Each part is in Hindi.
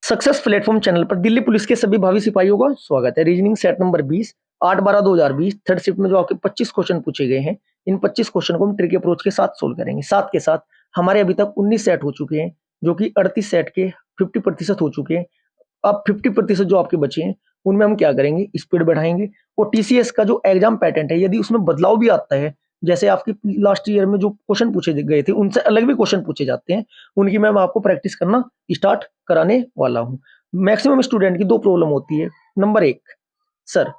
सक्सेस प्लेटफॉर्म चैनल पर दिल्ली पुलिस के सभी भावी सिपाहियों का स्वागत है। Reasoning set number 20 8/12/2020 third shift में जो आपके 25 क्वेश्चन पूछे गए हैं, इन 25 क्वेश्चन को हम ट्रिक अप्रोच के साथ सोल्व करेंगे। साथ के साथ हमारे अभी तक 19 सेट हो चुके हैं, जो कि 38 सेट के 50% हो चुके हैं। अब 50% जो आपके बचे हैं, उनमें हम क्या करेंगे, स्पीड बढ़ाएंगे। और टीसीएस का जो एग्जाम पैटर्न है, यदि उसमें बदलाव भी आता है, जैसे आपकी लास्ट ईयर में जो क्वेश्चन पूछे गए थे उनसे अलग भी क्वेश्चन पूछे जाते हैं, उनकी मैं आपको प्रैक्टिस करना स्टार्ट कराने वाला हूँ। मैक्सिमम स्टूडेंट की दो प्रॉब्लम होती है। नंबर एक, सर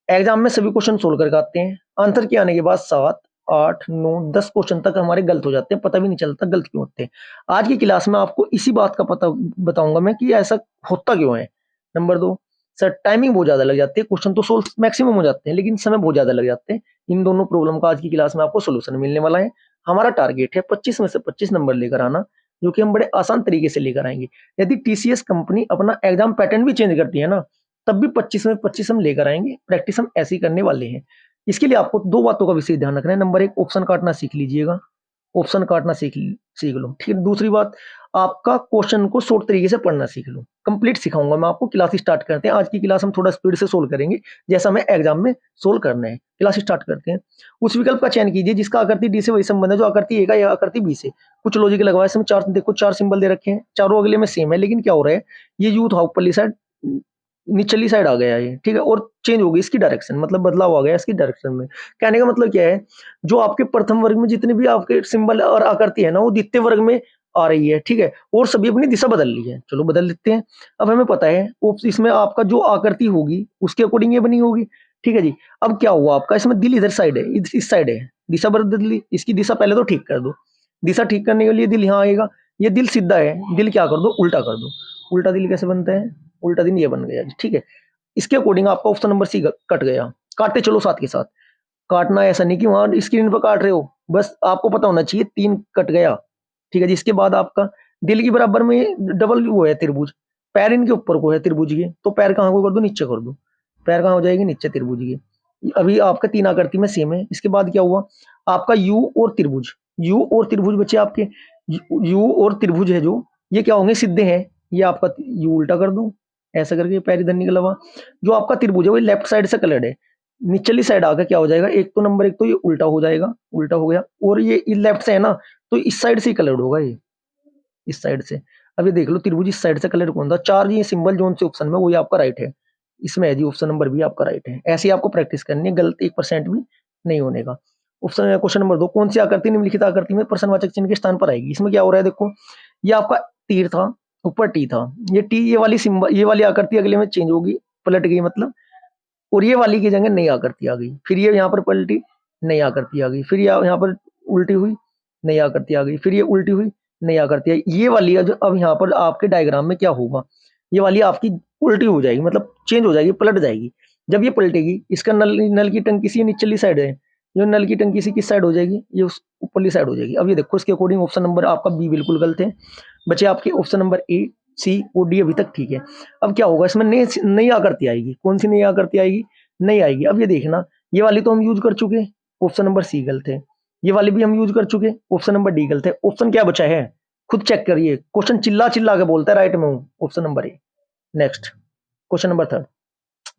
एग्जाम में सभी क्वेश्चन सोल्व करके आते हैं, आंसर के आने के बाद 7 8 9 10 क्वेश्चन तक हमारे गलत हो जाते हैं, पता भी नहीं चलता गलत क्यों होते हैं। आज की क्लास में आपको इसी बात का पता बताऊंगा मैं कि ऐसा होता क्यों है। नंबर दो, सर टाइमिंग बहुत ज्यादा लग जाती है, क्वेश्चन तो सोल्व मैक्सिमम हो जाते हैं लेकिन समय बहुत ज्यादा लग जाते हैं। इन दोनों प्रॉब्लम का आज की क्लास में आपको सोल्यूशन मिलने वाला है। हमारा टारगेट है 25 में से 25 नंबर लेकर आना, जो कि हम बड़े आसान तरीके से लेकर आएंगे। यदि टीसीएस कंपनी अपना एग्जाम पैटर्न भी चेंज करती है ना, तब भी 25 में 25 हम लेकर आएंगे। प्रैक्टिस हम ऐसी करने वाले हैं। इसके लिए आपको दो बातों का विशेष ध्यान रखना है। नंबर एक, ऑप्शन काटना सीख लीजिएगा, ऑप्शन काटना सीख लो, ठीक है। दूसरी बात, आपका क्वेश्चन को शॉर्ट तरीके से पढ़ना सीख लो। कंप्लीट सिखाऊंगा मैं आपको। क्लास स्टार्ट करते हैं। आज की क्लास हम थोड़ा स्पीड से सोल्व करेंगे, जैसा हमें एग्जाम में सोल्व करना है। क्लास स्टार्ट करते हैं। उस विकल्प का चयन कीजिए जिसका आकृति डी से वही संबंध है जो आकृति ए का या आकृति बी से। कुछ लॉजिक लगवाए, इसमें चार देखो, चार सिंबल दे रखे हैं, चारों अगले में सेम है, लेकिन क्या हो रहा है, ये यूथ ऊपरली साइड निचली साइड आ गया है, ठीक है, और चेंज हो गई इसकी डायरेक्शन, मतलब बदलाव आ गया इसकी डायरेक्शन में। कहने का मतलब क्या है, जो आपके प्रथम वर्ग में जितने भी आपके सिंबल और आकृति है ना, वो द्वितीय वर्ग में आ रही है, ठीक है, और सभी अपनी दिशा बदल ली है। चलो बदल देते हैं। अब हमें पता है इसमें आपका जो आकृति होगी उसके अकॉर्डिंग ये बनी होगी, ठीक है जी। अब क्या हुआ आपका, इसमें दिल इधर साइड है, इस साइड है, दिशा बदल ली। इसकी दिशा पहले तो ठीक कर दो। दिशा ठीक करने के लिए दिल यहाँ आएगा, ये दिल सीधा है, दिल क्या कर दो, उल्टा कर दो। उल्टा दिल कैसे बनता है, उल्टा दिन ये बन गया, ठीक है। इसके अकॉर्डिंग आपका ऑप्शन नंबर सी कट गया। काटते चलो साथ के साथ। काटना ऐसा नहीं कि वहां स्क्रीन पर काट रहे हो, बस आपको पता होना चाहिए 3 कट गया, ठीक है जी। इसके बाद आपका दिल के बराबर में डबल वो है त्रिभुज, पैर इनके ऊपर को है त्रिभुज के, तो पैर कहाँ को कर दो, नीचे कर दो। पैर कहाँ हो जाएगी, नीचे त्रिभुज के। अभी आपका 3 आकृति में सेम है। इसके बाद क्या हुआ, आपका यू और त्रिभुज, यू और त्रिभुज बचे आपके। यू और त्रिभुज है जो, ये क्या होंगे, सीधे हैं। ये आपका यू उल्टा कर दो, ऐसा करके पैर इधर निकला हुआ। जो आपका त्रिभुज है वो लेफ्ट साइड से कलर्ड है, निचली साइड आकर क्या हो जाएगा, एक तो नंबर एक तो ये उल्टा हो जाएगा, उल्टा हो गया। और ये लेफ्ट से है ना, तो इस साइड से ही कलर्ड होगा, ये इस साइड से। अब ये देख लो, त्रिभुज इस साइड से कलर कौन था, चार ये सिंबल जोन से ऑप्शन में, वही आपका राइट है। इसमें है जी ऑप्शन नंबर बी आपका राइट है। ऐसे ही आपको प्रैक्टिस करनी है, गलत 1% भी नहीं होने का। ऑप्शन क्वेश्चन नंबर 2, कौन सी आकृति निम्नलिखित आकृति में प्रश्नवाचक चिन्ह के स्थान पर आएगी। इसमें क्या हो रहा है, देखो ये आपका तीर था, ऊपर टी था, ये टी, ये वाली सिंबल, ये वाली आकृति अगले में चेंज होगी, पलट गई मतलब, और ये वाली की जगह नई आकृति आ गई। फिर ये यहाँ पर पलटी, नई आकृति आ गई। फिर यहाँ पर उल्टी हुई, नई आकृति आ गई। फिर ये उल्टी हुई, नई आकृति आई। ये वाली जो अब यहाँ पर आपके डायग्राम में क्या होगा, ये वाली आपकी उल्टी हो जाएगी, मतलब चेंज हो जाएगी, पलट जाएगी। जब ये पलटेगी, इसका नल की टंकी सी निचली साइड है, जो नल की टंकी सी किस साइड हो जाएगी, ये उस ऊपरली साइड हो जाएगी। अब ये देखो, इसके अकॉर्डिंग ऑप्शन नंबर आपका बी बिल्कुल गलत है। बचे आपके ऑप्शन नंबर ए, सी और डी अभी तक ठीक है। अब क्या होगा, इसमें नई आकृति आएगी। कौन सी नई आकृति आएगी, नहीं आएगी। अब ये देखना, ये वाली तो हम यूज कर चुके, ऑप्शन नंबर सी गलत है। ये वाली भी हम यूज कर चुके, ऑप्शन नंबर डी गलत है। ऑप्शन क्या बचा है, खुद चेक करिए। क्वेश्चन चिल्ला चिल्ला के बोलता है राइट में हूं, option number A. Next question number 3,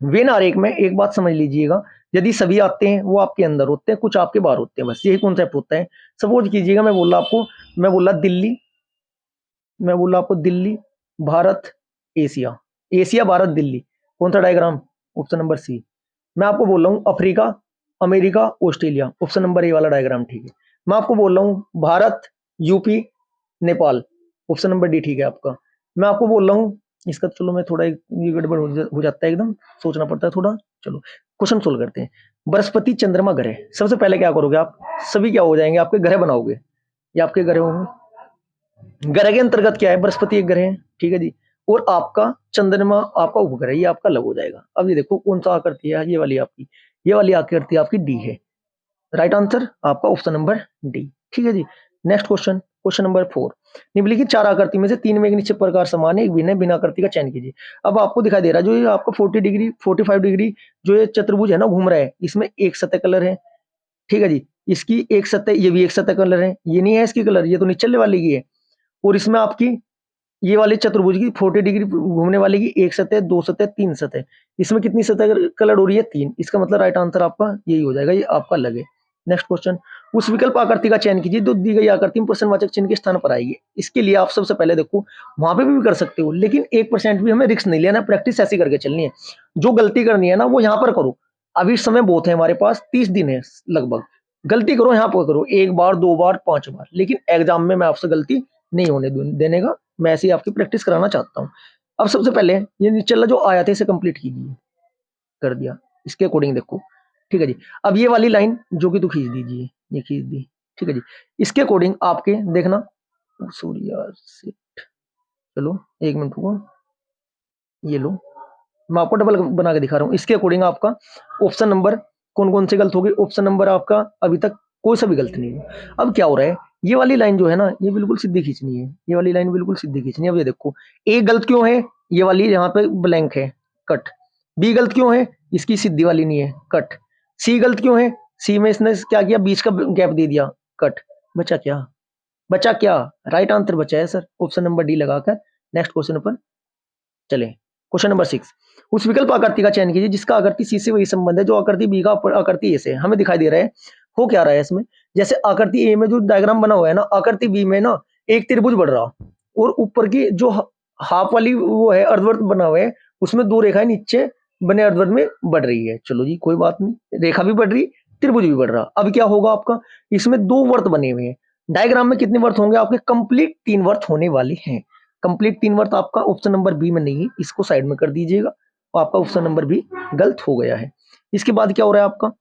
when आरेख में एक बात समझ लीजिएगा, यदि सभी आते हैं वो आपके अंदर होते हैं, कुछ आपके बाहर होते हैं, बस यही कॉन्सेप्ट होता है। सपोज कीजिएगा मैं बोला दिल्ली, मैं बोला आपको दिल्ली, भारत, एशिया, एशिया भारत दिल्ली, कौन सा डायग्राम, ऑप्शन नंबर सी। मैं आपको बोल रहा हूँ Africa, America, Australia, option number ए वाला डायग्राम ठीक है। मैं आपको बोल रहा हूँ Bharat, UP, Nepal, option number D ठीक है आपका। मैं आपको बोल रहा हूँ इसका, चलो मैं थोड़ा ये गड़बड़ हो जाता है, एकदम सोचना पड़ता है थोड़ा। चलो क्वेश्चन सोल्व करते हैं। बृहस्पति चंद्रमा ग्रह, सबसे पहले क्या करोगे आप, सभी क्या हो जाएंगे आपके, ग्रह बनाओगे, ये आपके ग्रह होंगे। ग्रह के अंतर्गत क्या है, बृहस्पति एक ग्रह है, ठीक है जी। और आपका चंद्रमा आपका उपग्रह, ये आपका अलग हो जाएगा। अब ये देखो कौन सा आकृति है, ये वाली आपकी, ये वाली आकृति आपकी डी है। राइट आंसर आपका ऑप्शन नंबर डी, ठीक है जी। नेक्स्ट क्वेश्चन, क्वेश्चन नंबर 4, निम्नलिखित चार आकृति में से तीन में एक निश्चित प्रकार समान है, एक भिन्न बिना आकृति का चयन कीजिए। अब आपको दिखाई दे रहा है जो ये आपका 40 डिग्री 45 डिग्री जो ये चतुर्भुज है ना घूम रहा है, इसमें एक सतह कलर है, ठीक है जी। इसकी एक सतह, ये भी एक सतह कलर है, ये नहीं है इसकी कलर, ये तो निचले वाली की है। और इसमें आपकी ये वाली चतुर्भुज की 40 डिग्री घूमने वाले की एक सतह, दो सतह, तीन सतह, इसमें कितनी सतह कलर हो रही है? 3। इसका मतलब राइट आंसर आपका यही हो जाएगा, ये आपका लगे। नेक्स्ट क्वेश्चन, उस विकल्प आकृति का चयन कीजिए जो दी गई आकृति में प्रश्नवाचक चिन्ह के स्थान पर आएगी। इसके लिए आप सबसे पहले देखो, वहां पे भी कर सकते हो, लेकिन 1% भी हमें रिस्क नहीं लेना, प्रैक्टिस ऐसी करके चलनी है। जो गलती करनी है ना वो यहाँ पर करो। अभी समय बहुत है हमारे पास, 30 दिन है लगभग। गलती करो यहाँ पर करो, 1 बार 2 बार 5 बार, लेकिन एग्जाम में मैं आपसे गलती नहीं होने देने का, मैं ऐसी आपकी प्रैक्टिस कराना चाहता हूँ। अब सबसे पहले ये नीचे जो आया था इसे कंप्लीट कीजिए, कर दिया, इसके अकॉर्डिंग देखो, ठीक है जी। अब ये वाली लाइन जो कि तू खींच दीजिए, ये खींच दी, ठीक है जी। इसके अकॉर्डिंग आपके देखना, सॉरी यार से, चलो 1 मिनट रुको, ये लो, मैं आपको डबल बना के दिखा रहा हूँ। इसके अकॉर्डिंग आपका ऑप्शन नंबर कौन कौन से गलत हो गए? ऑप्शन नंबर आपका अभी तक कोई सा भी गलत नहीं है। अब क्या हो रहा है, ये वाली लाइन जो है ना ये बिल्कुल सीधी खींचनी है, ये वाली लाइन बिल्कुल सीधी खींचनी है। अब ये देखो, ए गलत क्यों है? ये वाली यहाँ पे ब्लैंक है, कट। बी गलत क्यों है? इसकी सीधी वाली नहीं है, कट। सी गलत क्यों है? सी में इसने क्या किया, बीच का गैप दे दिया, कट। बचा क्या? बचा क्या? राइट आंसर बचा है सर ऑप्शन नंबर डी लगाकर। नेक्स्ट क्वेश्चन पर चले, क्वेश्चन नंबर 6, उस विकल्प आकृति का चयन कीजिए जिसका आकृति सी से वही संबंध है जो आकृति बी का आकृति ए से हमें दिखाई दे रहा है। हो क्या रहा है इसमें, जैसे आकृति ए में जो डायग्राम बना हुआ है ना, आकृति बी में ना एक त्रिभुज बढ़ रहा, और ऊपर की जो हाफ वाली वो है अर्धवृत्त बना हुआ है, उसमें 2 रेखाएं नीचे बने अर्धवृत्त में बढ़ रही है। चलो जी कोई बात नहीं, रेखा भी बढ़ रही, त्रिभुज भी बढ़ रहा। अब क्या होगा आपका, इसमें 2 वर्त बने हुए हैं। डायग्राम में कितने वर्त होंगे आपके? कंप्लीट 3 वर्त होने वाले हैं। कंप्लीट 3 वर्त आपका ऑप्शन नंबर बी में नहीं है, इसको साइड में कर दीजिएगा, और आपका ऑप्शन नंबर बी गलत हो गया है। इसके बाद क्या हो रहा है आपका,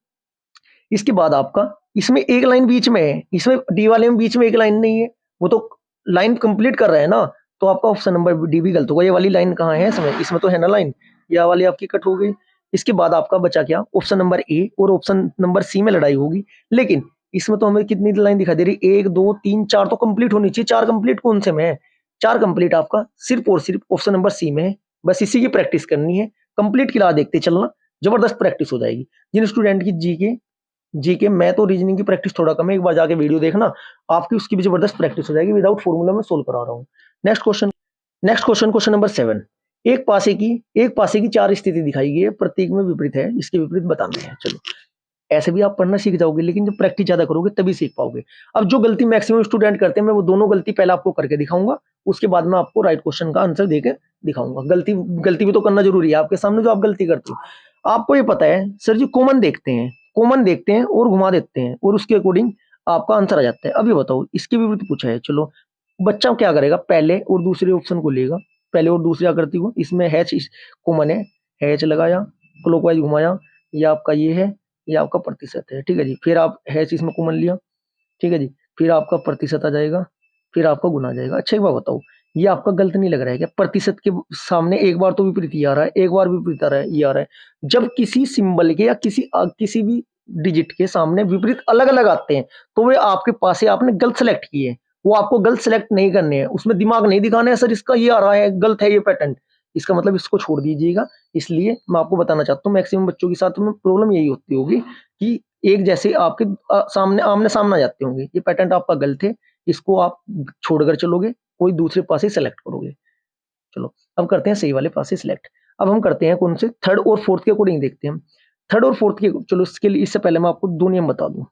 इसके बाद आपका इसमें एक लाइन बीच में है, इसमें डी वाले में बीच में एक लाइन नहीं है, वो तो लाइन कंप्लीट कर रहा है ना, तो आपका ऑप्शन नंबर डी भी गलत होगा। ये वाली लाइन कहाँ है इसमें तो है ना लाइन, यह वाली आपकी कट हो गई। इसके बाद आपका बचा क्या, ऑप्शन नंबर ए और ऑप्शन नंबर सी में लड़ाई होगी, लेकिन इसमें तो हमें कितनी लाइन दिखाई दे रही, 1 2 3 4 तो कंप्लीट होनी चाहिए। 4 कंप्लीट कौन से में है? 4 कंप्लीट आपका सिर्फ और सिर्फ ऑप्शन नंबर सी में है। बस इसी की प्रैक्टिस करनी है, कंप्लीट की राह देखते चलना, जबरदस्त प्रैक्टिस हो जाएगी। जिन स्टूडेंट की जीके मैं तो रीजनिंग की प्रैक्टिस थोड़ा कम है, एक बार जाके वीडियो देखना, आपकी उसकी भी जबरदस्त प्रैक्टिस हो जाएगी। विदाउट फॉर्मूला में सोल्व करा रहा हूँ। नेक्स्ट क्वेश्चन, क्वेश्चन नंबर 7, एक पासे की 4 स्थिति दिखाई गई है, प्रतीक में विपरीत है, इसके विपरीत बताना है। चलो ऐसे भी आप पढ़ना सीख जाओगे, लेकिन जब प्रैक्टिस ज्यादा करोगे तभी सीख पाओगे। अब जो गलती मैक्सिमम स्टूडेंट करते हैं, मैं वो दोनों गलती पहले आपको करके दिखाऊंगा, उसके बाद मैं आपको राइट क्वेश्चन का आंसर देकर दिखाऊंगा। गलती भी तो करना जरूरी है आपके सामने, जो आप गलती करते हो। आपको ये पता है सर जी, कॉमन देखते हैं और घुमा देते हैं, और उसके अकॉर्डिंग आपका आंसर आ जाता है। अब ये बताओ, इसके विपरीत पूछा है। चलो बच्चा क्या करेगा, पहले और दूसरे ऑप्शन को लेगा, पहले और दूसरी आकृति को, इसमें हैच कॉमन है, हैच लगाया, क्लॉकवाइज घुमाया, ये आपका ये है, ये आपका प्रतिशत है, ठीक है जी। फिर आप हैच इसमें कॉमन लिया, ठीक है जी, फिर आपका प्रतिशत आ जाएगा, फिर आपका गुना आ जाएगा। अच्छा एक बात बताओ, ये आपका गलत नहीं लग रहा है क्या? प्रतिशत के सामने एक बार तो विपरीत ये आ रहा है, एक बार विपरीत आ रहा है, ये आ रहा है। जब किसी सिंबल के या किसी भी डिजिट के सामने विपरीत अलग अलग आते हैं, तो वे आपके पास से आपने गलत सेलेक्ट किए हैं, वो आपको गलत सेलेक्ट नहीं करने हैं, उसमें दिमाग नहीं दिखाना है सर इसका ये आ रहा है गलत है ये पैटर्न, इसका मतलब इसको छोड़ दीजिएगा। इसलिए मैं आपको बताना चाहता हूँ, मैक्सिमम बच्चों के साथ में प्रॉब्लम यही होती होगी कि एक जैसे आपके सामने आमने सामने जाते होंगे, ये पैटर्न आपका गलत है, इसको आप छोड़कर चलोगे, कोई दूसरे पासे सेलेक्ट करोगे। चलो अब करते हैं सही वाले पासे सिलेक्ट। अब हम करते हैं कौन से, थर्ड और फोर्थ के अकॉर्डिंग देखते हैं हम। थर्ड और फोर्थ के, चलो इसके लिए इससे पहले मैं आपको 2 नियम बता दूं,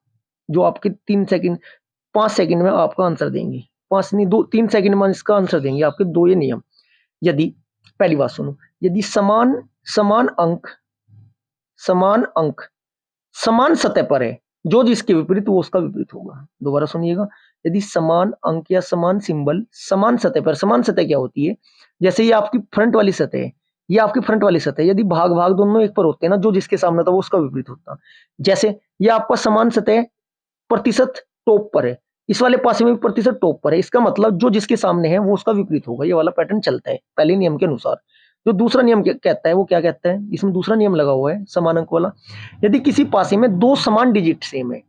जो आपके 3 सेकंड 5 सेकंड में आपका आंसर देंगे। 5 नहीं, 3 सेकंड में इसका आंसर देंगे आपके 2 ये नियम। यदि, पहली बात सुनो, यदि समान अंक समान सतह पर है, जो जिसके विपरीत वो उसका विपरीत होगा। दोबारा सुनिएगा, यदि समान अंक या समान सिंबल समान सतह पर, समान सतह क्या होती है, जैसे ये आपकी फ्रंट वाली सतह है, ये आपकी फ्रंट वाली सतह है, यदि भाग दोनों एक पर होते हैं ना, जो जिसके सामने था वो उसका विपरीत होता। जैसे ये आपका समान सतह प्रतिशत टॉप पर है, इस वाले पासे में भी प्रतिशत टॉप पर है, इसका मतलब जो जिसके सामने है वो उसका विपरीत होगा। ये वाला पैटर्न चलता है पहले नियम के अनुसार। जो दूसरा नियम कहता है वो क्या कहता है, इसमें दूसरा नियम लगा हुआ है समान अंक वाला। यदि किसी पासे में 2 समान डिजिट सेम है,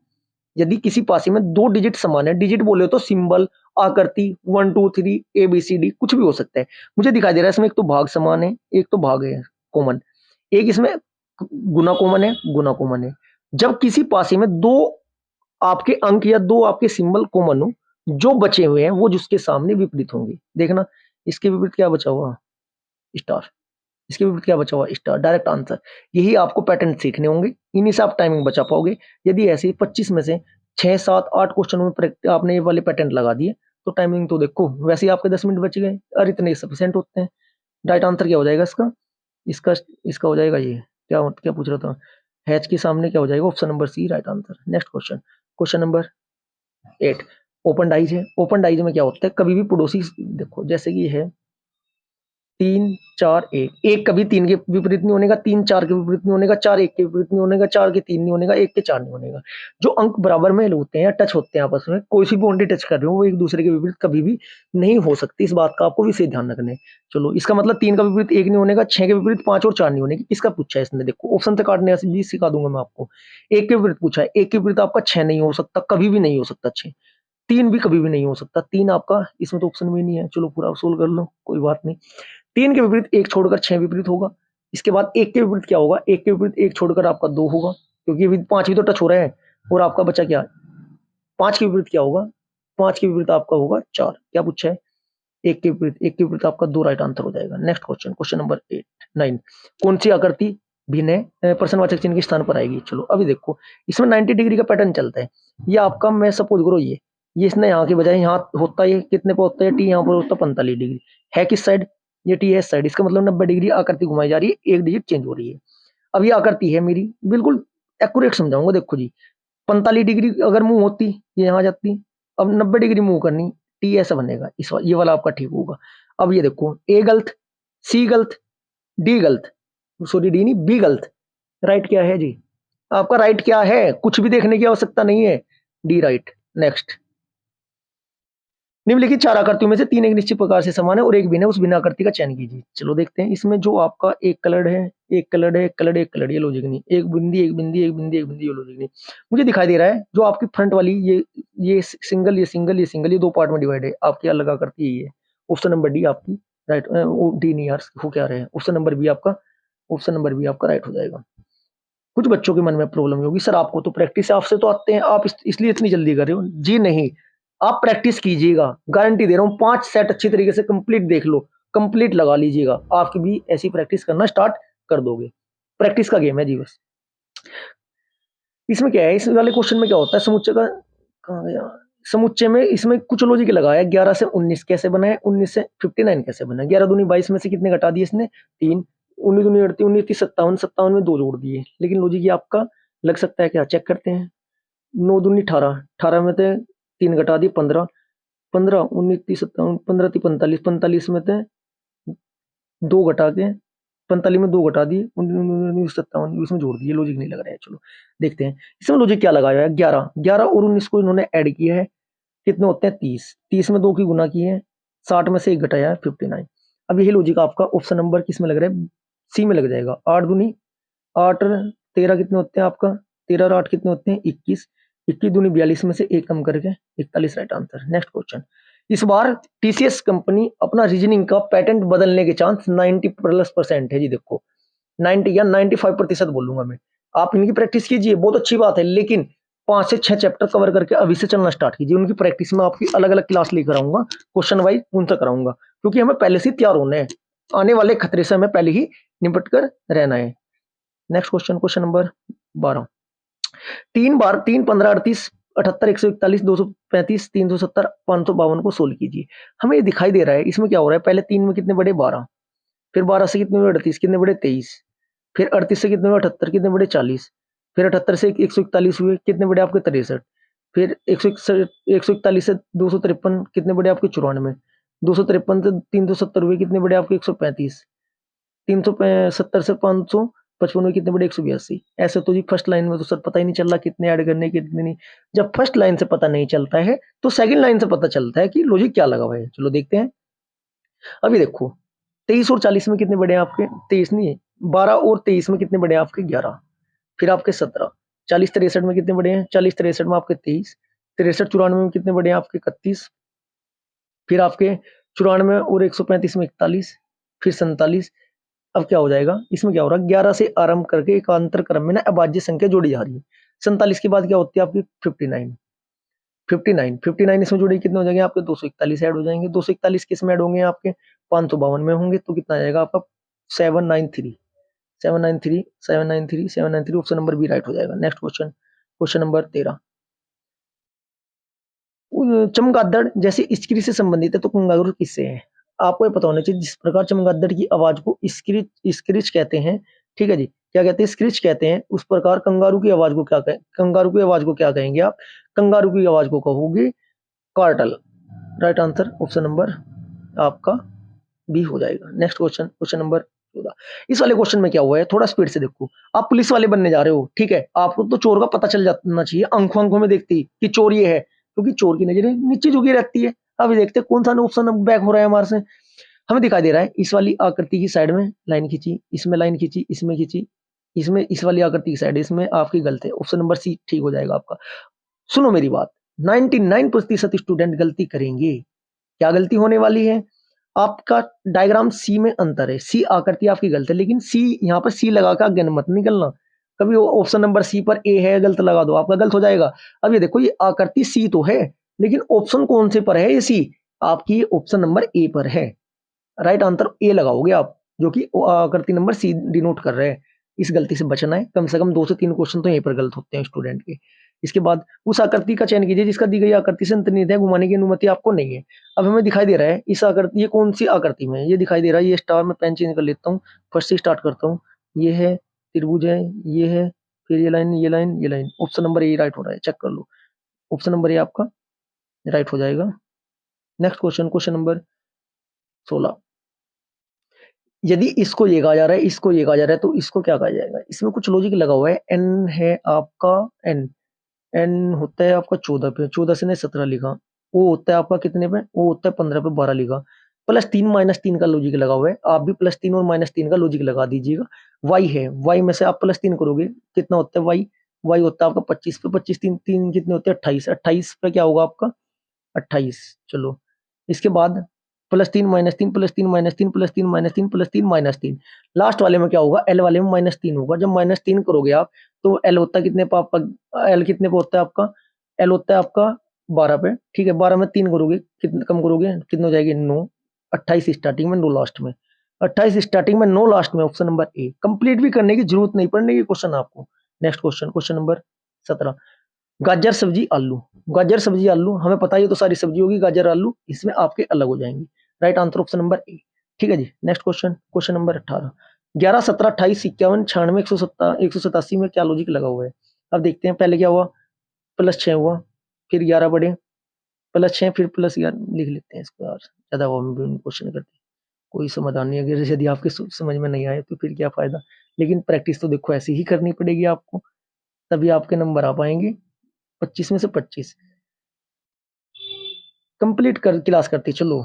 यदि किसी पासे में 2 डिजिट समान है, डिजिट बोले तो सिंबल, आकृति, 1 2 3 ABCD कुछ भी हो सकता है। मुझे दिखाई दे रहा है इसमें एक तो भाग समान है, एक तो भाग है कॉमन, एक इसमें गुना कॉमन है। जब किसी पासे में 2 आपके अंक या 2 आपके सिंबल कॉमन हो, जो बचे हुए हैं वो जिसके सामने विपरीत होंगे। देखना, इसके विपरीत क्या बचा हुआ, स्टार। इसके विपरीत क्या बचा हुआ, स्टार। Direct answer. यही आपको पैटर्न सीखने होंगे, इन्हीं से आप टाइमिंग बचा पाओगे। यदि ऐसे 25 में से 6 7 8 क्वेश्चन में आपने ये वाले पैटर्न लगा दिए तो टाइमिंग तो देखो वैसे ही आपके 10 मिनट बच गए और इतने सफिशिएंट होते हैं। राइट आंसर क्या हो जाएगा इसका, इसका इसका हो जाएगा ये, क्या क्या पूछ रहा था, हैच के सामने क्या हो जाएगा, option number C right answer. Next question, question number 8। Open dies है। ओपन डाइज में क्या होता है, कभी भी पड़ोसी, देखो जैसे कि है 3 4 1, एक कभी 3 के विपरीत नहीं होनेगा, 3 4 के विपरीत नहीं होनेगा, 4 1 के विपरीत नहीं होनेगा, 4 के 3 नहीं होनेगा, 1 के 4 नहीं होनेगा। जो अंक बराबर में होते हैं या टच होते हैं आपस में, कोई सी बाउंड्री टच कर रहे हो वो एक दूसरे के विपरीत कभी भी नहीं हो सकती। इस बात का आपको विशेष ध्यान रखना है। चलो इसका मतलब 3 का विपरीत 1 नहीं होनेगा, 6 के विपरीत 5 और 4 नहीं होनेगी। किसका पूछा है इसने, देखो ऑप्शन से काटने से भी सिखा दूंगा मैं आपको। 1 के विपरीत पूछा है, 1 के विपरीत आपका 6 नहीं हो सकता, कभी भी नहीं हो सकता 6। 3 भी कभी भी नहीं हो सकता, 3 आपका इसमें तो ऑप्शन में नहीं है। चलो पूरा सोल्व कर लो, कोई बात नहीं। 3 के विपरीत 1 छोड़कर 6 विपरीत होगा। इसके बाद 1 के विपरीत क्या होगा, 1 के विपरीत 1 छोड़कर आपका 2 होगा, क्योंकि अभी 5 भी तो टच हो रहा है। और आपका बचा क्या, 5 के विपरीत क्या होगा, 5 के विपरीत आपका होगा 4। क्या पूछा है, 1 के विपरीत आपका 2 राइट आंसर हो जाएगा। Next question, question number 8 9। कौन सी आकृति भिन्न प्रश्नवाचक चिन्ह के स्थान पर आएगी। चलो अभी देखो इसमें 90 डिग्री का पैटर्न चलता है। ये आपका, मैं सपोज करो ये इसने यहाँ के बजाय यहाँ होता है, कितने पे होता है, टी यहाँ पर होता है 45 डिग्री, है किस साइड, ये टी है साइड। इसका मतलब 90 डिग्री आकृति घुमाई जा रही है, एक डिजिट चेंज हो रही है। अब ये आकृति है मेरी, बिल्कुल एक्यूरेट समझाऊंगा। देखो जी 45 डिग्री अगर मुंह होती, ये यहाँ जाती, अब 90 डिग्री मुंह करनी, टी ऐसा बनेगा। ये वाला आपका ठीक होगा। अब ये देखो ए गलत, सी गलत, डी गलत, सॉरी डी नहीं बी गलत। राइट क्या है जी, आपका राइट क्या है, कुछ भी देखने की आवश्यकता नहीं है, डी राइट। नेक्स्ट, निम्नलिखित 4 आकृतियों में से 3 एक निश्चित प्रकार से समान है और एक भिन्न है, उस भिन्न आकृति का चयन कीजिए। चलो देखते हैं इसमें जो आपका एक कलर्ड है, एक कलर्ड है, एक कलर्ड, एक कलर्ड, ये लॉजिक नहीं। एक बिंदी, एक बिंदी, एक बिंदी, एक बिंदी, ये लॉजिक नहीं। मुझे दिखाई दे रहा है जो आपकी फ्रंट वाली ये सिंगल, ये सिंगल, ये सिंगल, ये 2 पार्ट में डिवाइड है। आपकी अलग आकृति यही है। ऑप्शन नंबर डी आपकी राइट, डी नहीं यार, हो क्या रहे हैं, ऑप्शन नंबर बी आपका, ऑप्शन नंबर बी आपका राइट हो जाएगा। कुछ बच्चों के मन में प्रॉब्लम होगी, सर आपको तो प्रैक्टिस, आपसे तो आते हैं, आप इसलिए इतनी जल्दी कर रहे हो। जी नहीं, आप प्रैक्टिस कीजिएगा, गारंटी दे रहा हूँ। 5 सेट अच्छी तरीके से कंप्लीट देख लो, कंप्लीट लगा लीजिएगा, आपकी भी ऐसी प्रैक्टिस करना स्टार्ट कर दोगे। प्रैक्टिस का गेम है जी बस। इसमें क्या है, इस वाले क्वेश्चन में क्या होता है, समुच्चय का, कहाँ गया, समुच्चय में इसमें कुछ लॉजिक लगाया। 11 से 19 कैसे बना है, 19 से 59 कैसे बना है। 11 दूनी 22 में से कितने घटा दिए इसने, 3। 19 दूनी 38, 19 30 57, 57 में 2 जोड़ दिए। लेकिन लॉजिक ये आपका लग सकता है क्या, चेक करते हैं। 9 दूनी 18, 18 में से 3 घटा दिए 15, 15 19 30 57, 15 30 45, 45 में से 2 घटा के 45 में 2 घटा दिए, 57 इसमें जोड़ दिए। लॉजिक नहीं लग रहा है। चलो देखते हैं इसमें लॉजिक क्या लगाया है। 11 11 और 19 को इन्होंने ऐड किया है, कितने होते हैं 30, 30 में 2 की गुना की है, 60 में से 1 घटाया है 59। अब यही लॉजिक आपका ऑप्शन नंबर किस में लग रहा है, सी में लग जाएगा। 8 दूनी 8, 13 कितने होते हैं आपका, 13 और 8 कितने होते हैं 21, 21 दूनी 42 में से 1 कम करके 41 राइट आंसर। नेक्स्ट क्वेश्चन, इस बार टीसीएस कंपनी अपना रीजनिंग का पैटेंट बदलने के चांस 90+% है जी। देखो 90 या 95% बोलूंगा मैं। आप इनकी प्रैक्टिस कीजिए, बहुत अच्छी बात है, लेकिन 5 से 6 चैप्टर कवर करके अभी से चलना स्टार्ट कीजिए। उनकी प्रैक्टिस में आपकी अलग अलग क्लास लेकर आऊंगा, क्वेश्चन वाइज उनसे कराऊंगा, क्योंकि हमें पहले से तैयार होना है, आने वाले खतरे से हमें पहले ही निपट कर रहना है। Next question, question number 12। 3 बार 3 15 38 78 141 235 370 552 को सोल्व कीजिए। हमें ये दिखाई दे रहा है इसमें क्या हो रहा है, पहले 3 में कितने बड़े 12, फिर 12 से कितने बड़े 38, कितने बड़े 23, फिर 38 से कितने बड़े 78, कितने बड़े 40, फिर 78 से 141 हुए, कितने बड़े आपके 63, फिर 141 से 253 कितने बड़े आपके 94, 253 से 370 हुए, कितने बड़े आपके 135, 370 से 555 में कितने बड़े 182। ऐसे तो जी फर्स्ट लाइन में तो सर पता ही नहीं चल रहा कितने ऐड करने कितने नहीं। जब फर्स्ट लाइन से पता नहीं चलता है तो सेकंड लाइन से पता चलता है कि लॉजिक क्या लगा हुआ है। चलो देखते हैं। अभी देखो 23 और 40 में कितने बड़े आपके, 23 नहीं है, 12 और 23 में कितने बड़े आपके 11, फिर आपके 17, 40 63 में कितने बड़े हैं, 40 63 में आपके 23, 63 94 में कितने बड़े हैं आपके 31, फिर आपके 94 और 135 में 41, फिर 47। अब क्या हो जाएगा, इसमें क्या हो रहा है, 11 से आरंभ करके एकांतर क्रम में ना अभाज्य संख्या जोड़ी जा रही है। 47 के बाद क्या होती है आपकी 59, 59 इसमें जुड़े कितने हो जाएंगे आपके 241 ऐड हो जाएंगे। 241 किस में ऐड होंगे आपके 552 में होंगे, तो कितना आ जाएगा आपका 793 793 793 793। ऑप्शन नंबर बी राइट हो जाएगा। Next question, question number 13। चमगादड़ जैसे स्क्रीच से संबंधित है तो कंगारू किससे है? आपको ये पता होना चाहिए। जिस प्रकार चमगादड़ की आवाज को स्क्रीच स्क्रीच कहते हैं, ठीक है जी, क्या कहते हैं, स्क्रीच कहते हैं, उस प्रकार कंगारू की आवाज को क्या कहें, कंगारू की आवाज को क्या कहेंगे आप? कंगारू की आवाज को कहोगे cartel. Right answer option number आपका बी हो जाएगा। Next question, question number 14। इस वाले क्वेश्चन में क्या हुआ है, थोड़ा स्पीड से देखो। आप पुलिस वाले बनने जा रहे हो, ठीक है, आपको तो चोर का पता चल जाना चाहिए, आंखों आंखों में देखती कि चोर ये है, क्योंकि चोर की नजरें नीचे झुकी रहती है। अभी देखते हैं कौन सा ऑप्शन बैक हो रहा है हमारे से। हमें दिखाई दे रहा है इस वाली आकृति की साइड में लाइन खींची, इसमें लाइन खींची, इसमें खींची, इसमें इस वाली आकृति की साइड, इसमें आपकी गलत है। ऑप्शन नंबर सी ठीक हो जाएगा आपका। सुनो मेरी बात, 99% स्टूडेंट गलती करेंगे। क्या गलती होने वाली है? आपका डायग्राम सी में अंतर है, सी आकृति आपकी गलत है, लेकिन सी यहाँ पर सी लगा कर आगे मत निकलना। कभी ऑप्शन नंबर सी पर ए है गलत लगा दो, आपका गलत हो जाएगा। अब ये देखो, ये आकृति सी तो है, लेकिन ऑप्शन कौन से पर है? ये सी आपकी ऑप्शन नंबर ए पर है। राइट आंसर ए लगाओगे आप, जो कि आकृति नंबर सी डिनोट कर रहे हैं। इस गलती से बचना है। कम से कम 2 से 3 क्वेश्चन तो यहीं पर गलत होते हैं स्टूडेंट के। इसके बाद उस आकृति का चयन कीजिए जिसका दी गई आकृति से अंतर्निहित है, घुमाने की अनुमति आपको नहीं है। अब हमें दिखाई दे रहा है इस आकृति, ये कौन सी आकृति में है? ये दिखाई दे रहा है, ये स्टार में पेन चेंज कर लेता हूँ, फर्स्ट से स्टार्ट करता हूँ। ये है त्रिभुज है, ये है, फिर ये लाइन, ये लाइन, ये लाइन। ऑप्शन नंबर ए राइट हो रहा है, चेक कर लो। ऑप्शन नंबर ए आपका राइट हो जाएगा। Next question, question number 16। यदि इसको ये कहा जा रहा है, इसको ये कहा जा रहा है, तो इसको क्या कहा जाएगा? इसमें कुछ लॉजिक लगा हुआ है। एन है आपका, एन एन होता है आपका 14 पे, 14 से ने 17 लिखा। ओ होता है आपका कितने पे? ओ होता है 15 पे, 12 लिखा। +3 -3 का लॉजिक लगा हुआ है। आप भी +3 और -3 का लॉजिक लगा दीजिएगा। वाई है, वाई में से आप +3 करोगे, कितना होता है वाई? वाई होता है आपका 25 पे, 25 3 3 कितने होते हैं? 28। 28 पे क्या होगा आपका? 28। चलो, इसके बाद +3 -3 +3 -3 +3 -3 +3 -3। लास्ट वाले में क्या होगा? एल वाले में -3 होगा। जब -3 करोगे आप, तो एल होता है कितने पे आपका? एल कितने पे होता है आपका? एल होता है आपका 12 पे, ठीक है। 12 में 3 करोगे, कितने कम करोगे, कितने हो जाएगी? 9। 28 स्टार्टिंग में, 9 लास्ट में। 28 स्टार्टिंग में, 9 लास्ट में। ऑप्शन नंबर ए। कंप्लीट भी करने की जरूरत नहीं पड़ने की क्वेश्चन आपको। Next question, question number 17। गाजर सब्जी आलू, गाजर सब्जी आलू हमें पता है, ये तो सारी सब्जी होगी, गाजर आलू इसमें आपके अलग हो जाएंगे। Right answer option number A. ठीक है जी। Next question, question number 18। 11 17 28 51 96 187 में क्या लॉजिक लगा हुआ है? अब देखते हैं। पहले क्या हुआ? +6 हुआ, फिर 11 बढ़े, +6, फिर +11 लिख लेते हैं इसको यार, ज्यादा वो हम क्वेश्चन करते हैं। कोई समाधान नहीं। अगर यदि आपके समझ में नहीं आए तो फिर क्या फायदा। लेकिन प्रैक्टिस तो देखो ऐसी ही करनी पड़ेगी आपको, तभी आपके नंबर आ पाएंगे। 25 में से 25 कंप्लीट कर क्लास करती चलो।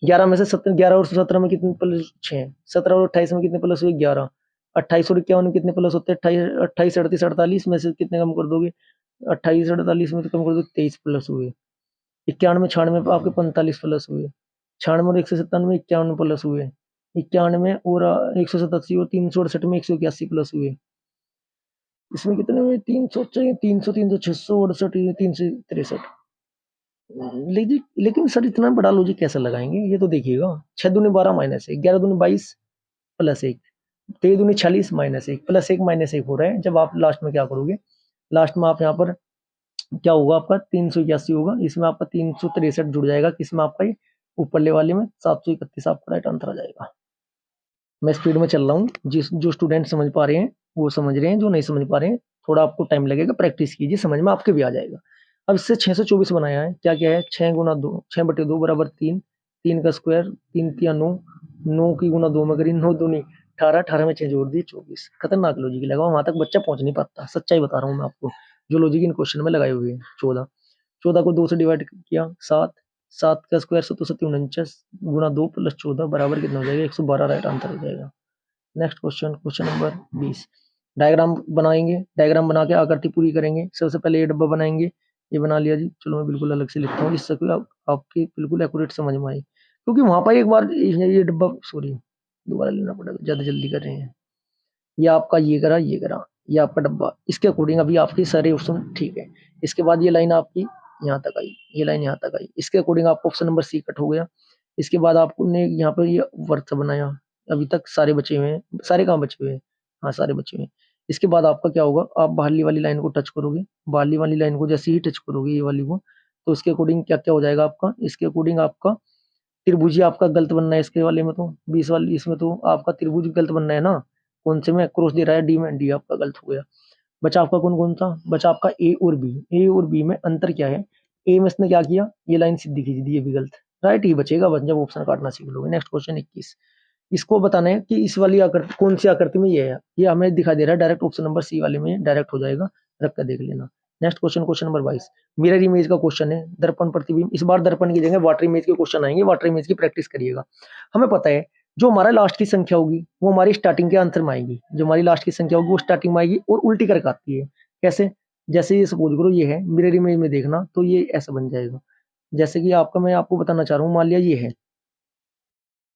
11 में से 17, 11 और 17 में कितने +6? 17 और 28 में कितने प्लस हुए? 11। 28 और 51 में कितने प्लस होते हैं? 28 28 38 48 में से कितने कम कर दोगे? 28 48 में तो कम कर दो, 23 प्लस हुए। 91 96 आपके 45 प्लस हुए। 96 और 197 51 प्लस हुए। 91 और 187 और 368 में 181 प्लस हुए। इसमें कितने हुए? 300 चाहिए, 300 300 668 363। लेकिन सर इतना बड़ा लॉजिक कैसे लगाएंगे? ये तो देखिएगा। 6 दूनी 12 -1, 11 दूनी 22 +1, 13 दूनी 46 -1 +1 -1 हो रहा है। जब आप लास्ट में क्या करोगे? लास्ट में आप यहाँ पर क्या होगा आपका? 381 होगा। इसमें आपका 363 जुड़ जाएगा, किसमें आपका? ये ऊपरले वाले में 731 आपका राइट आंसर आ जाएगा। मैं स्पीड में चल रहा हूँ। जिस जो स्टूडेंट समझ पा रहे हैं वो समझ रहे हैं, जो नहीं समझ पा रहे हैं थोड़ा आपको टाइम लगेगा, प्रैक्टिस कीजिए, समझ में आपके भी आ जाएगा। अब इससे 624 बनाया है। क्या क्या है? 6 गुना 2, 6/2 बराबर 3, 3 का स्क्वायर, 3 तिया 9, 9 की गुना 2 में करी, 9 दूनी 18, 18 में 6 जोड़ दी 24। खतरनाक लॉजिक लगा, वहां तक बच्चा पहुंच नहीं पाता। सच्चाई बता रहा हूँ मैं आपको, जो लॉजिक इन क्वेश्चन में लगाए हुए हैं। 14, 14 को 2 से डिवाइड किया 7, 7 का स्क्वायर 749 गुना 2 + 14 बराबर कितना हो जाएगा? 112 राइट आंसर हो जाएगा। Next question, question number 20। Diagram बनाएंगे, डायग्राम बना के आकृति पूरी करेंगे। सबसे पहले ये डब्बा बनाएंगे, ये बना लिया जी। चलो मैं बिल्कुल अलग से लिखता हूँ जिससे कि आपकी बिल्कुल एक्यूरेट समझ में आए, क्योंकि वहां पर एक बार ये डब्बा, सॉरी दोबारा लेना पड़ेगा, ज्यादा जल्दी कर रहे हैं। ये आपका ये करा, ये करा, ये आपका डब्बा, इसके अकॉर्डिंग अभी आपके सारे ऑप्शन ठीक है। इसके बाद ये लाइन आपकी यहाँ तक आई, ये लाइन यहाँ तक आई, इसके अकॉर्डिंग आपका ऑप्शन नंबर सी कट हो गया। इसके बाद आपने यहाँ पर ये वर्थ बनाया, अभी तक सारे बचे हुए हैं, सारे कहाँ बचे हुए हैं, हाँ सारे बचे हुए हैं। इसके बाद आपका क्या होगा, आप बाहरली वाली लाइन को टच करोगे, बाहरली वाली लाइन को जैसे ही टच करोगे ये वाली को, तो इसके अकॉर्डिंग क्या क्या हो जाएगा आपका, इसके अकॉर्डिंग आपका त्रिभुज ही आपका गलत बनना है। इसके वाले में तो 20 वाली इसमें तो आपका त्रिभुज गलत बनना है ना, कौन से में क्रॉस दे रहा है, डी में, डी आपका गलत हो गया। बचा आपका कौन कौन सा, बचा आपका ए और बी। ए और बी में अंतर क्या है, ए में इसने क्या किया, ये लाइन सीधी खींच दी, ये भी गलत, राइट ही बचेगा बस जब ऑप्शन काटना सीख लोगे। नेक्स्ट क्वेश्चन 21, इसको बताना है कि इस वाली आकृति कौन सी आकृति में ये है, ये हमें दिखा दे रहा है डायरेक्ट, ऑप्शन नंबर सी वाले में डायरेक्ट हो जाएगा, रख कर देख लेना। Next question, question number 22, mirror image का क्वेश्चन है, दर्पण प्रतिबिंब, इस बार दर्पण की जगह वाटर इमेज के क्वेश्चन आएंगे, वाटर इमेज की प्रैक्टिस करिएगा। हमें पता है जो हमारा लास्ट की संख्या होगी वो हमारी स्टार्टिंग के आंसर में आएगी, जो हमारी लास्ट की संख्या होगी वो स्टार्टिंग में आएगी और उल्टी करके आती है। कैसे, जैसे ये सपोज करो ये है, मिरर इमेज में देखना तो ये ऐसा बन जाएगा, जैसे कि आपका मैं आपको बताना चाह रहा हूँ, मान लिया ये है,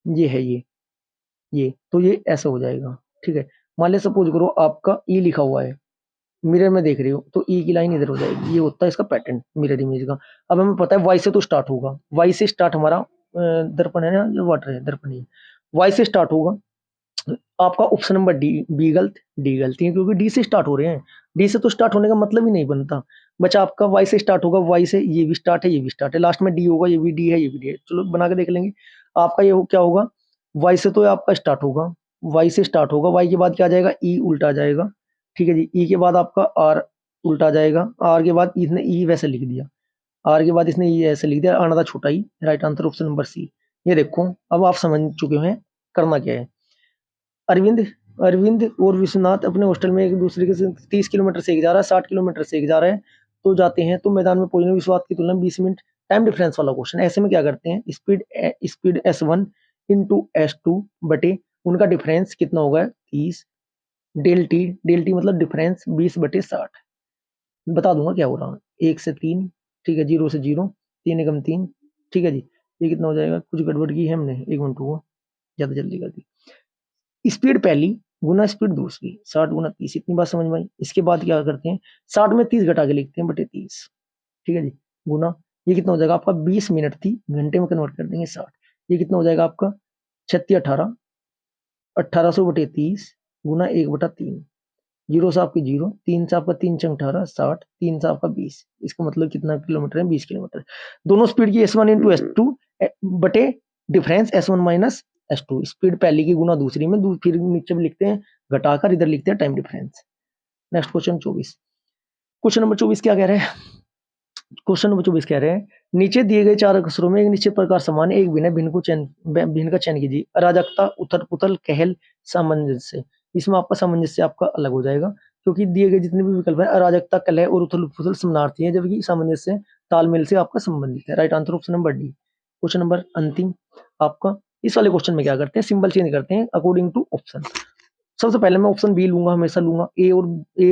ये है ये तो ये ऐसा हो जाएगा, ठीक है। मान लिया सपोज करो आपका ई लिखा हुआ है, मिरर में देख रहे हो तो ई की लाइन इधर हो जाएगी, ये होता है इसका पैटर्न मिरर इमेज का। अब हमें पता है वाई से तो स्टार्ट होगा, वाई से स्टार्ट हमारा दर्पण है ना, जो वाटर है दर्पण है, वाई से स्टार्ट होगा। आपका ऑप्शन नंबर डी, बी गलत, डी गलती है क्योंकि डी से स्टार्ट हो रहे हैं, डी से तो स्टार्ट होने का मतलब ही नहीं बनता। बचा आपका वाई से स्टार्ट होगा, वाई से ये भी स्टार्ट है, ये भी स्टार्ट है, लास्ट में डी होगा, ये भी डी है, ये भी डी है, चलो बना के देख लेंगे। आपका ये क्या होगा, वाई से तो आपका स्टार्ट होगा, वाई से स्टार्ट होगा, वाई के बाद क्या आ जाएगा, ई उल्टा आ जाएगा, ठीक है जी। ई के बाद आपका आर उल्टा आ जाएगा, आर के बाद इसने ई वैसे लिख दिया, आर के बाद इसने ई ऐसे लिख दिया, आना था छोटा ही, right answer option number C. ये देखो अब आप समझ चुके हैं करना क्या है। अरविंद अरविंद और विश्वनाथ अपने हॉस्टल में एक दूसरे के 30 किलोमीटर से एक जा रहा है, 60 किलोमीटर से एक जा रहा है, तो जाते हैं तो मैदान में पहुंचने विश्वनाथ की तुलना में 20 मिनट, टाइम डिफरेंस वाला क्वेश्चन। ऐसे में क्या करते हैं, स्पीड S1 इंटू S2 बटे उनका डिफरेंस कितना होगा 30, डेल टी मतलब डिफरेंस 20/60, बता दूंगा क्या हो रहा है, 1 से 3, ठीक है, 0 से 0, 3 एकम 3, ठीक है जी। ये कितना हो जाएगा, कुछ गड़बड़ की है हमने, 1 मिनट हुआ, ज्यादा जल्दी कर दी। स्पीड पहली गुना स्पीड दूसरी, 60 गुना 30, इतनी बात समझ में आई। इसके बाद क्या करते हैं, 60 में 30 घटा के लिखते हैं बटे 30, ठीक है जी, गुना, ये कितना हो जाएगा आपका 20 मिनट थी, घंटे में कन्वर्ट कर देंगे 60, ये कितना हो जाएगा आपका 36 18, 1800 बटे 30 गुना 1/3, जीरो से आपकी जीरो, 3 से आपका 3 चंग 18 60, 3 से आपका 20, इसका मतलब कितना किलोमीटर है, 20 किलोमीटर। दोनों स्पीड की S1 इंटू S2 बटे difference S1 minus S2, speed पहली की गुना दूसरी में, फिर नीचे भी लिखते हैं घटाकर, इधर लिखते हैं time difference. Next question 24, question number 24 क्या कह रहे हैं, क्वेश्चन नंबर 24 कह रहे हैं नीचे दिए गए 4 अक्षरों में एक निश्चित प्रकार समान एक भिन्न भिन्न का चयन कीजिए, अराजकता, उथल पुथल, कहल, सामंजस्य। इसमें आपका सामंजस्य आपका अलग हो जाएगा क्योंकि दिए गए जितने भी विकल्प है अराजकता, कलह और उथल पुथल समानार्थी है, जबकि सामंजस्य तालमेल से आपका संबंधित है, right answer option number D. Question number अंतिम आपका, इस वाले क्वेश्चन में क्या करते हैं, सिंबल चेंज करते हैं अकॉर्डिंग टू ऑप्शन। सबसे पहले मैं ऑप्शन बी लूंगा, हमेशा लूंगा, ए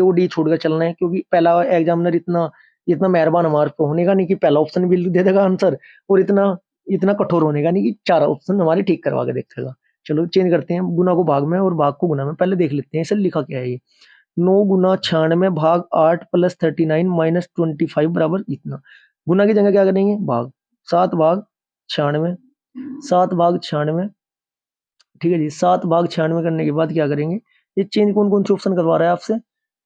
और डी छोड़कर चलना है क्योंकि पहला एग्जामिनर इतना इतना मेहरबान हमारे पे होने का नहीं कि पहला ऑप्शन भी दे देगा आंसर, और इतना इतना कठोर होने का नहीं कि 4 ऑप्शन हमारे ठीक करवा के देखेगा। चलो चेंज करते हैं, गुना को भाग में और भाग को गुना में, पहले देख लेते हैं इसे लिखा क्या है। ये 9 गुना 96 भाग 8 प्लस 39 माइनस 25 बराबर इतना, गुना की जगह क्या करेंगे भाग, 7 भाग 96, 7 भाग 96, ठीक है जी, 7 भाग 96 करने के बाद क्या करेंगे, ये चेंज कौन कौन से ऑप्शन करवा रहा है आपसे,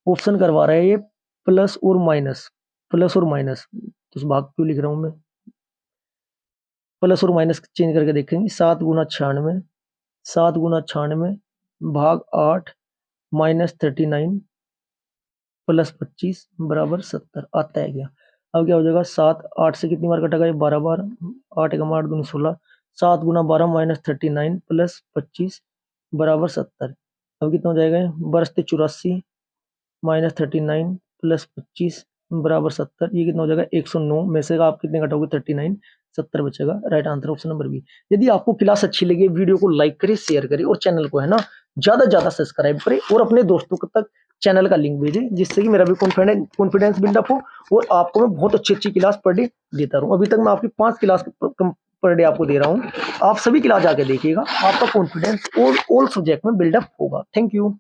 ऑप्शन करवा रहा है ये प्लस और माइनस, प्लस और माइनस, तो भाग क्यों लिख रहा हूं मैं, प्लस और माइनस चेंज करके देखेंगे, 7 गुना 96, 7 गुना 96 भाग 8 माइनस 39 प्लस 25 बराबर 70 आता है क्या। अब क्या हो जाएगा, 7 8 से कितनी बार कटेगा, 12 बार, 8 का 8 दूनी 16, 7 गुना 12 माइनस 39 प्लस 25 बराबर 70। अब कितना हो जाएगा, बरसते 84 माइनस 39 प्लस 25 बराबर 70, ये कितना हो जाएगा 109 में से आप कितने घटाओगे 39, 70 बचेगा, right answer option number B. यदि आपको क्लास अच्छी लगी वीडियो को लाइक करें, शेयर करें और चैनल को है ना ज्यादा सब्सक्राइब करें और अपने दोस्तों तक चैनल का लिंक भेजें, जिससे कि मेरा भी कॉन्फिडेंस बिल्डअप हो और आपको मैं बहुत अच्छी क्लास पर डे देता रहूं। अभी तक मैं आपकी 5 क्लास पर डे आपको दे रहा हूं, आप सभी क्लास जाके देखिएगा, आपका कॉन्फिडेंस और ऑल सब्जेक्ट में बिल्डअप होगा। Thank you.